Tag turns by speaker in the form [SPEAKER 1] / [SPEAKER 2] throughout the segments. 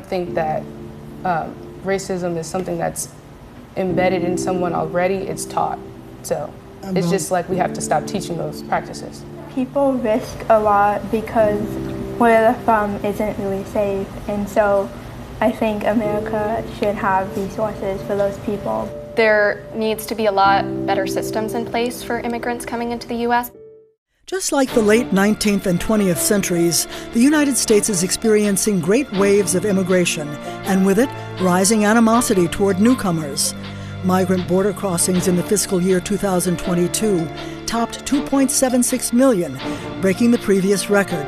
[SPEAKER 1] think that racism is something that's embedded in someone already. It's taught. So it's just like we have to stop teaching those practices.
[SPEAKER 2] People risk a lot because where they're from isn't really safe, and so I think America should have resources for those people.
[SPEAKER 3] There needs to be a lot better systems in place for immigrants coming into the U.S.
[SPEAKER 4] Just like the late 19th and 20th centuries, the United States is experiencing great waves of immigration, and with it, rising animosity toward newcomers. Migrant border crossings in the fiscal year 2022 topped 2.76 million, breaking the previous record.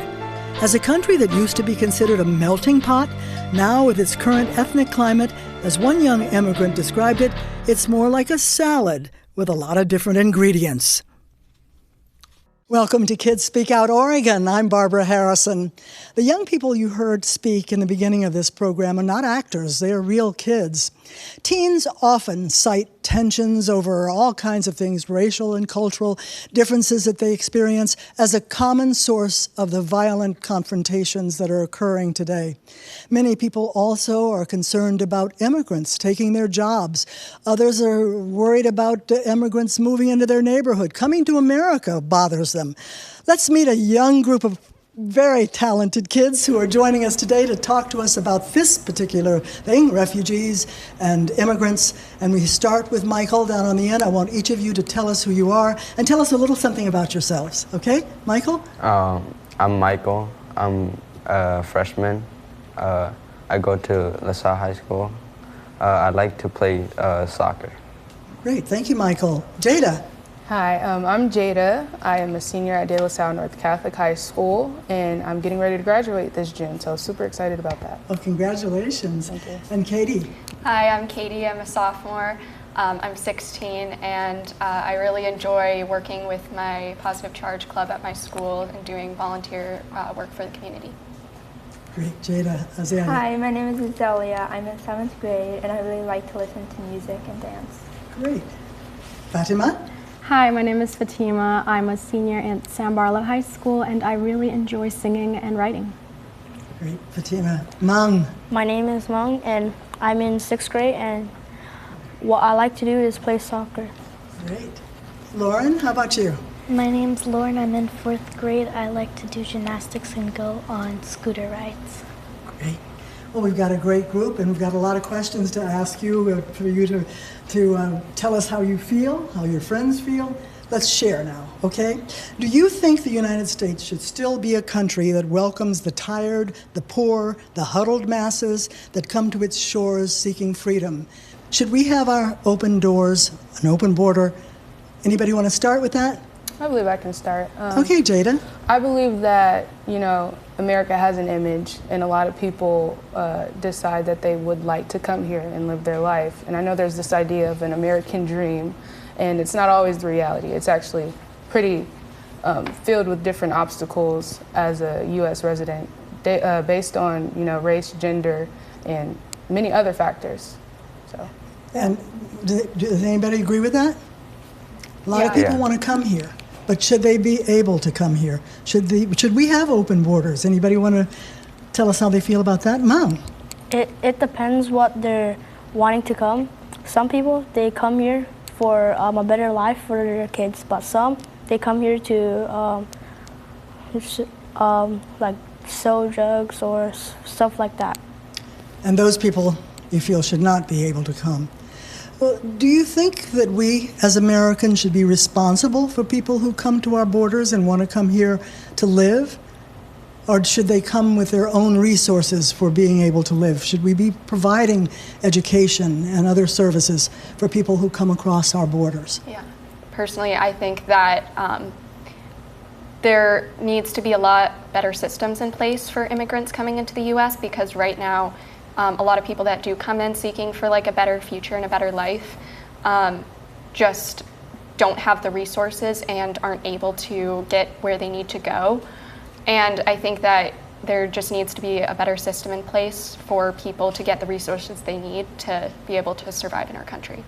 [SPEAKER 4] As a country that used to be considered a melting pot, now with its current ethnic climate, as one young immigrant described it, it's more like a salad with a lot of different ingredients. Welcome to Kids Speak Out Oregon. I'm Barbara Harrison. The young people you heard speak in the beginning of this program are not actors, they are real kids. Teens often cite tensions over all kinds of things, racial and cultural differences that they experience, as a common source of the violent confrontations that are occurring today. Many people also are concerned about immigrants taking their jobs. Others are worried about immigrants moving into their neighborhood. Coming to America bothers them. Let's meet a young group of very talented kids who are joining us today to talk to us about this particular thing, refugees and immigrants. And we start with Michael down on the end. I want each of you to tell us who you are and tell us a little something about yourselves. Okay, Michael?
[SPEAKER 5] I'm Michael. I'm a freshman. I go to LaSalle High School. I like to play soccer.
[SPEAKER 4] Great, thank you, Michael. Jada?
[SPEAKER 1] Hi, I'm Jada. I am a senior at De La Salle North Catholic High School, and I'm getting ready to graduate this June, so super excited about that.
[SPEAKER 4] Well, congratulations.
[SPEAKER 1] Thank you.
[SPEAKER 4] And Katie?
[SPEAKER 3] Hi, I'm Katie. I'm a sophomore. I'm 16, and I really enjoy working with my Positive Charge Club at my school and doing volunteer work for the community.
[SPEAKER 4] Great, Jada. Azalea?
[SPEAKER 2] Hi, my name is Azalea. I'm in 7th grade, and I really like to listen to music and dance.
[SPEAKER 4] Great. Fatima?
[SPEAKER 6] Hi, my name is Fatima. I'm a senior at San Barlow High School, and I really enjoy singing and writing.
[SPEAKER 4] Great, Fatima. Mang?
[SPEAKER 7] My name is Mang, and I'm in 6th grade, and what I like to do is play soccer.
[SPEAKER 4] Great. Lauren, how about you?
[SPEAKER 8] My name's Lauren. I'm in 4th grade. I like to do gymnastics and go on scooter rides.
[SPEAKER 4] Great. Well, we've got a great group, and we've got a lot of questions to ask you, for you to tell us how you feel, how your friends feel. Let's share now, okay? Do you think the United States should still be a country that welcomes the tired, the poor, the huddled masses that come to its shores seeking freedom? Should we have our open doors, an open border? Anybody want to start with that?
[SPEAKER 1] I believe I can start.
[SPEAKER 4] Okay, Jada.
[SPEAKER 1] I believe that, America has an image, and a lot of people decide that they would like to come here and live their life. And I know there's this idea of an American dream, and it's not always the reality. It's actually pretty filled with different obstacles as a U.S. resident, based on, race, gender, and many other factors. So.
[SPEAKER 4] And does anybody agree with that? A lot of people want to come here. But should they be able to come here? Should we have open borders? Anybody want to tell us how they feel about that? Mom?
[SPEAKER 7] It depends what they're wanting to come. Some people, they come here for a better life for their kids, but some, they come here to like sell drugs or stuff like that.
[SPEAKER 4] And those people, you feel, should not be able to come. Well, do you think that we, as Americans, should be responsible for people who come to our borders and want to come here to live? Or should they come with their own resources for being able to live? Should we be providing education and other services for people who come across our borders?
[SPEAKER 3] Yeah. Personally, I think that there needs to be a lot better systems in place for immigrants coming into the U.S. because right now, a lot of people that do come in seeking for like a better future and a better life just don't have the resources and aren't able to get where they need to go. And I think that there just needs to be a better system in place for people to get the resources they need to be able to survive in our country.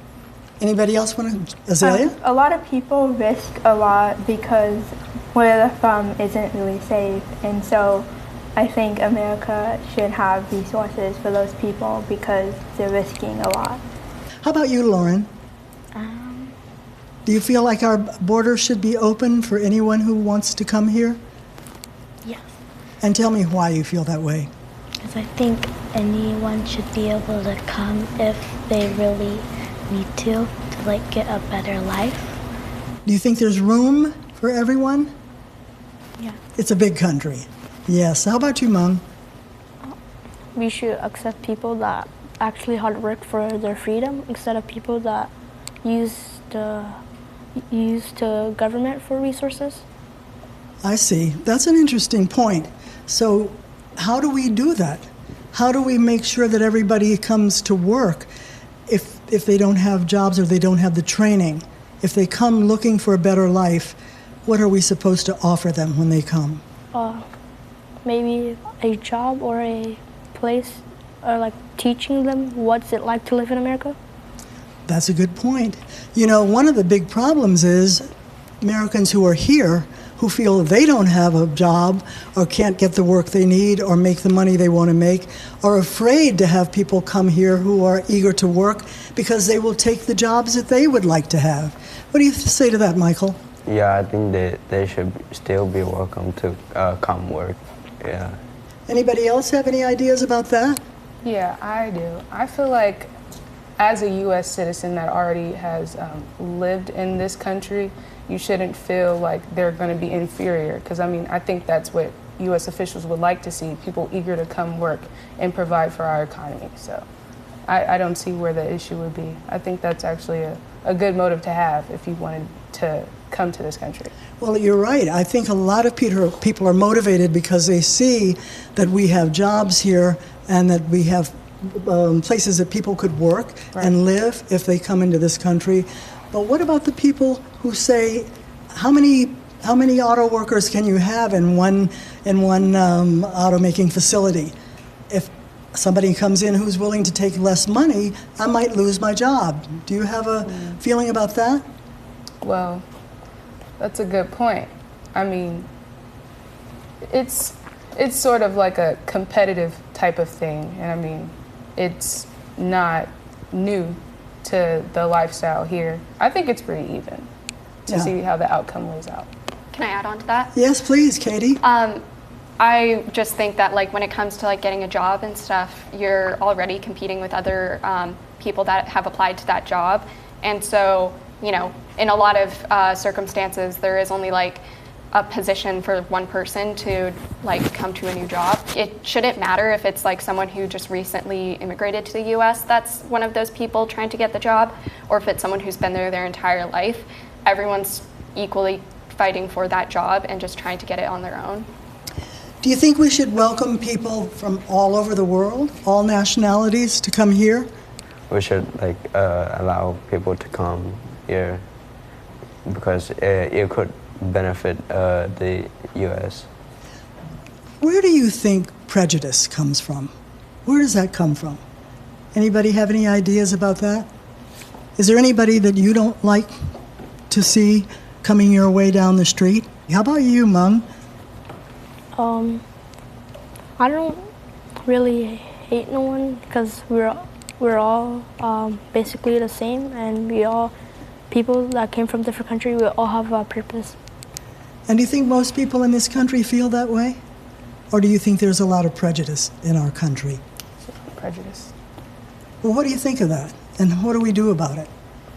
[SPEAKER 4] Anybody else want to? Azalea?
[SPEAKER 2] A lot of people risk a lot because where they're from isn't really safe, and so I think America should have resources for those people because they're risking a lot.
[SPEAKER 4] How about you, Lauren? Do you feel like our borders should be open for anyone who wants to come here?
[SPEAKER 8] Yes.
[SPEAKER 4] And tell me why you feel that way.
[SPEAKER 8] Because I think anyone should be able to come if they really need to like get a better life.
[SPEAKER 4] Do you think there's room for everyone?
[SPEAKER 8] Yeah.
[SPEAKER 4] It's a big country. Yes. How about you, Mung?
[SPEAKER 7] We should accept people that actually hard work for their freedom instead of people that use the government for resources.
[SPEAKER 4] I see. That's an interesting point. So how do we do that? How do we make sure that everybody comes to work if they don't have jobs or they don't have the training? If they come looking for a better life, what are we supposed to offer them when they come?
[SPEAKER 7] Maybe a job or a place, or like teaching them what's it like to live in America.
[SPEAKER 4] That's a good point. You know, one of the big problems is Americans who are here who feel they don't have a job or can't get the work they need or make the money they want to make are afraid to have people come here who are eager to work because they will take the jobs that they would like to have. What do you say to that, Michael?
[SPEAKER 5] Yeah, I think that they should still be welcome to come work. Yeah.
[SPEAKER 4] Anybody else have any ideas about that?
[SPEAKER 1] Yeah, I do. I feel like as a U.S. citizen that already has lived in this country, you shouldn't feel like they're going to be inferior. Because, I mean, I think that's what U.S. officials would like to see, people eager to come work and provide for our economy. So I don't see where the issue would be. I think that's actually a good motive to have if you wanted to come to this country.
[SPEAKER 4] Well, you're right. I think a lot of people are motivated because they see that we have jobs here and that we have places that people could work and live if they come into this country. But what about the people who say, how many auto workers can you have in one auto making facility? If somebody comes in who's willing to take less money, I might lose my job. Do you have a feeling about that?
[SPEAKER 1] Well, that's a good point. I mean, it's sort of like a competitive type of thing, and I mean, it's not new to the lifestyle here. I think it's pretty even to see how the outcome lays out.
[SPEAKER 3] Can I add on to that?
[SPEAKER 4] Yes, please, Katie.
[SPEAKER 3] I just think that like when it comes to like getting a job and stuff, you're already competing with other people that have applied to that job, and so you know, in a lot of circumstances, there is only like a position for one person to like come to a new job. It shouldn't matter if it's like someone who just recently immigrated to the US that's one of those people trying to get the job, or if it's someone who's been there their entire life. Everyone's equally fighting for that job and just trying to get it on their own.
[SPEAKER 4] Do you think we should welcome people from all over the world, all nationalities, to come here?
[SPEAKER 5] We should like allow people to come here because it could benefit the U.S.
[SPEAKER 4] Where do you think prejudice comes from? Where does that come from? Anybody have any ideas about that? Is there anybody that you don't like to see coming your way down the street? How about you, Mung?
[SPEAKER 7] I don't really hate no one because we're all basically the same, and we all people that came from different countries. We all have a purpose.
[SPEAKER 4] And do you think most people in this country feel that way? Or do you think there's a lot of prejudice in our country?
[SPEAKER 1] Prejudice.
[SPEAKER 4] Well, what do you think of that? And what do we do about it?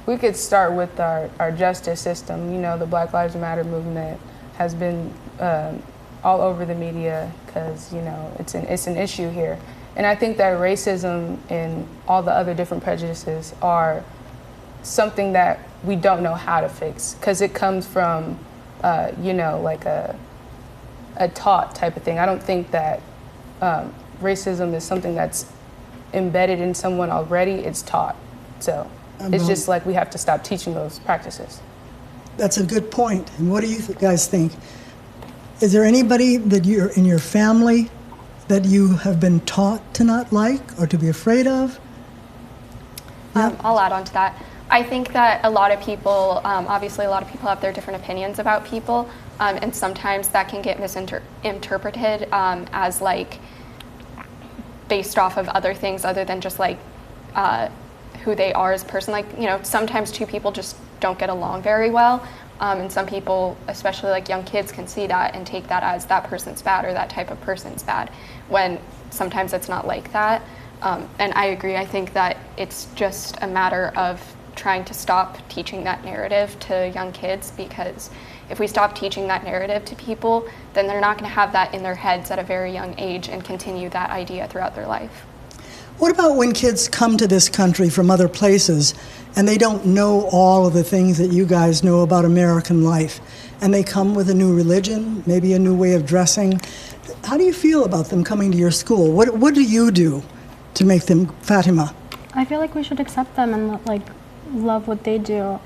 [SPEAKER 1] We could start with our justice system. You know, the Black Lives Matter movement has been all over the media because, you know, it's an issue here. And I think that racism and all the other different prejudices are something that we don't know how to fix because it comes from, you know, like a taught type of thing. I don't think that racism is something that's embedded in someone already. It's taught. So it's just like we have to stop teaching those practices.
[SPEAKER 4] That's a good point. And what do you guys think? Is there anybody that you're in your family that you have been taught to not like or to be afraid of?
[SPEAKER 3] I'll add on to that. I think that a lot of people, obviously a lot of people have their different opinions about people, and sometimes that can get misinterpreted as like based off of other things other than just like who they are as a person. Like, you know, sometimes two people just don't get along very well, and some people, especially like young kids, can see that and take that as that person's bad or that type of person's bad, when sometimes it's not like that. And I agree. I think that it's just a matter of trying to stop teaching that narrative to young kids, because if we stop teaching that narrative to people, then they're not going to have that in their heads at a very young age and continue that idea throughout their life.
[SPEAKER 4] What about when kids come to this country from other places and they don't know all of the things that you guys know about American life, and they come with a new religion, maybe a new way of dressing? How do you feel about them coming to your school? What do you do to make them, Fatima?
[SPEAKER 6] I feel like we should accept them and like love what they do.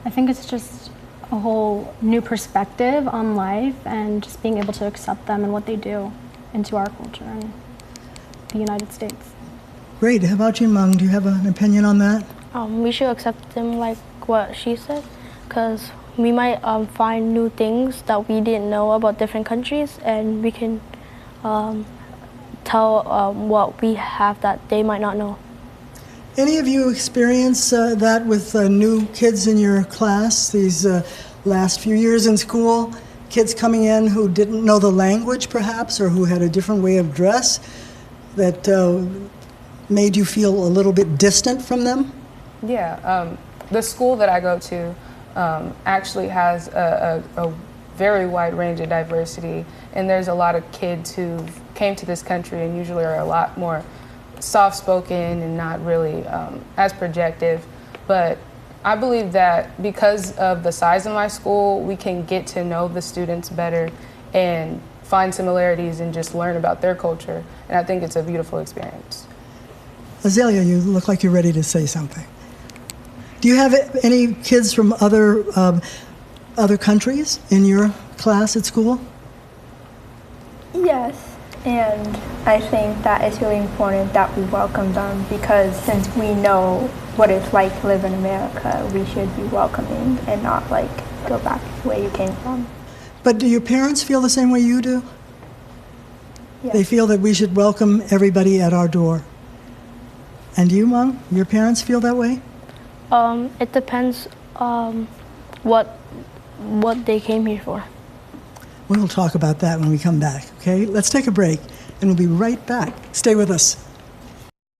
[SPEAKER 6] I think it's just a whole new perspective on life and just being able to accept them and what they do into our culture and the United States.
[SPEAKER 4] Great. How about you, Mung? Do you have an opinion on that?
[SPEAKER 7] We should accept them like what she said, because we might find new things that we didn't know about different countries, and we can tell what we have that they might not know.
[SPEAKER 4] Any of you experience that with new kids in your class these last few years in school? Kids coming in who didn't know the language perhaps, or who had a different way of dress that made you feel a little bit distant from them?
[SPEAKER 1] Yeah, the school that I go to actually has a very wide range of diversity, and there's a lot of kids who came to this country and usually are a lot more soft-spoken and not really as projective. But I believe that because of the size of my school, we can get to know the students better and find similarities and just learn about their culture. And I think it's a beautiful experience.
[SPEAKER 4] Azalea, you look like you're ready to say something. Do you have any kids from other countries in your class at school?
[SPEAKER 2] Yes, and I think that it's really important that we welcome them, because since we know what it's like to live in America, we should be welcoming and not like go back to where you came from.
[SPEAKER 4] But do your parents feel the same way you do?
[SPEAKER 2] Yes.
[SPEAKER 4] They feel that we should welcome everybody at our door. And you, Mom? Your parents feel that way?
[SPEAKER 7] It depends what they came here for.
[SPEAKER 4] We'll talk about that when we come back, okay? Let's take a break, and we'll be right back. Stay with us.